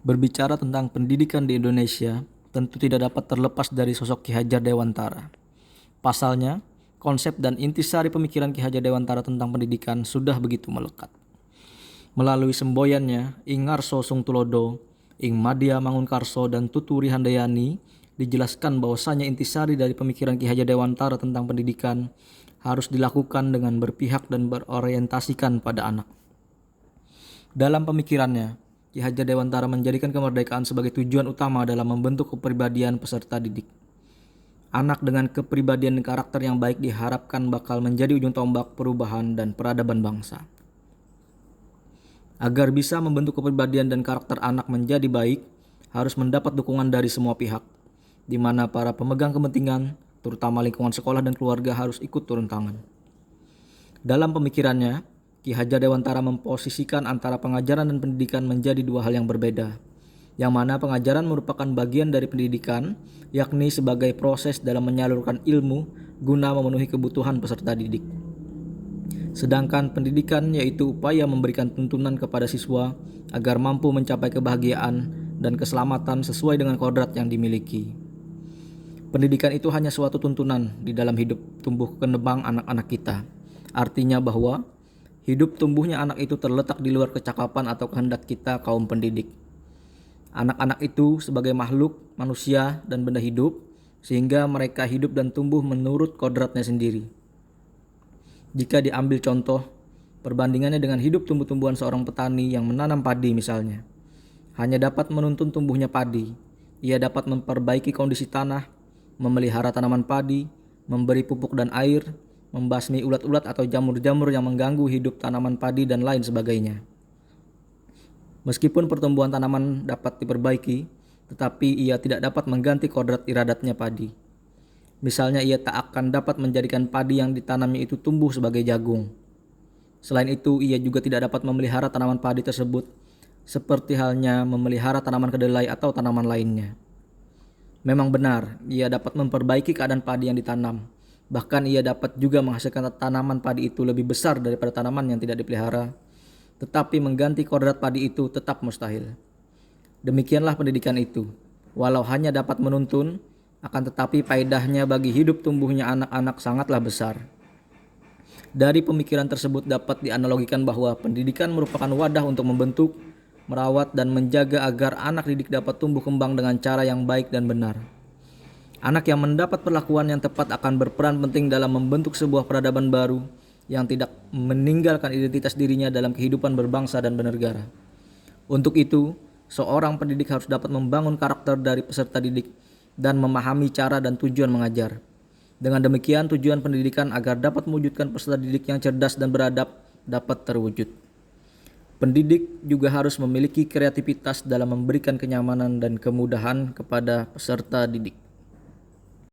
Berbicara tentang pendidikan di Indonesia, tentu tidak dapat terlepas dari sosok Ki Hajar Dewantara. Pasalnya, konsep dan intisari pemikiran Ki Hajar Dewantara tentang pendidikan sudah begitu melekat. Melalui semboyannya, Ing Ngarso Sung Tulodo, Ing Madya Mangunkarso dan Tuturi Handayani, dijelaskan bahwasanya intisari dari pemikiran Ki Hajar Dewantara tentang pendidikan harus dilakukan dengan berpihak dan berorientasikan pada anak. Dalam pemikirannya, Ki Hajar Dewantara menjadikan kemerdekaan sebagai tujuan utama dalam membentuk kepribadian peserta didik. Anak dengan kepribadian dan karakter yang baik diharapkan bakal menjadi ujung tombak perubahan dan peradaban bangsa. Agar bisa membentuk kepribadian dan karakter anak menjadi baik, harus mendapat dukungan dari semua pihak, di mana para pemegang kepentingan, terutama lingkungan sekolah dan keluarga harus ikut turun tangan. Dalam pemikirannya, Ki Hajar Dewantara memposisikan antara pengajaran dan pendidikan menjadi dua hal yang berbeda, yang mana pengajaran merupakan bagian dari pendidikan, yakni sebagai proses dalam menyalurkan ilmu guna memenuhi kebutuhan peserta didik. Sedangkan pendidikan yaitu upaya memberikan tuntunan kepada siswa agar mampu mencapai kebahagiaan dan keselamatan sesuai dengan kodrat yang dimiliki. Pendidikan itu hanya suatu tuntunan di dalam hidup tumbuh kembang anak-anak kita. Artinya bahwa hidup tumbuhnya anak itu terletak di luar kecakapan atau kehendak kita kaum pendidik. Anak-anak itu sebagai makhluk, manusia, dan benda hidup, sehingga mereka hidup dan tumbuh menurut kodratnya sendiri. Jika diambil contoh, perbandingannya dengan hidup tumbuh-tumbuhan seorang petani yang menanam padi misalnya, hanya dapat menuntun tumbuhnya padi. Ia dapat memperbaiki kondisi tanah, memelihara tanaman padi, memberi pupuk dan air, membasmi ulat-ulat atau jamur-jamur yang mengganggu hidup tanaman padi dan lain sebagainya. Meskipun pertumbuhan tanaman dapat diperbaiki, tetapi ia tidak dapat mengganti kodrat iradatnya padi. Misalnya ia tak akan dapat menjadikan padi yang ditanamnya itu tumbuh sebagai jagung. Selain itu, ia juga tidak dapat memelihara tanaman padi tersebut seperti halnya memelihara tanaman kedelai atau tanaman lainnya. Memang benar, ia dapat memperbaiki keadaan padi yang ditanam. Bahkan ia dapat juga menghasilkan tanaman padi itu lebih besar daripada tanaman yang tidak dipelihara. Tetapi mengganti kodrat padi itu tetap mustahil. Demikianlah pendidikan itu. Walau hanya dapat menuntun, akan tetapi faedahnya bagi hidup tumbuhnya anak-anak sangatlah besar. Dari pemikiran tersebut dapat dianalogikan bahwa pendidikan merupakan wadah untuk membentuk, merawat, dan menjaga agar anak didik dapat tumbuh kembang dengan cara yang baik dan benar. Anak yang mendapat perlakuan yang tepat akan berperan penting dalam membentuk sebuah peradaban baru yang tidak meninggalkan identitas dirinya dalam kehidupan berbangsa dan bernegara. Untuk itu, seorang pendidik harus dapat membangun karakter dari peserta didik dan memahami cara dan tujuan mengajar. Dengan demikian, tujuan pendidikan agar dapat mewujudkan peserta didik yang cerdas dan beradab dapat terwujud. Pendidik juga harus memiliki kreativitas dalam memberikan kenyamanan dan kemudahan kepada peserta didik.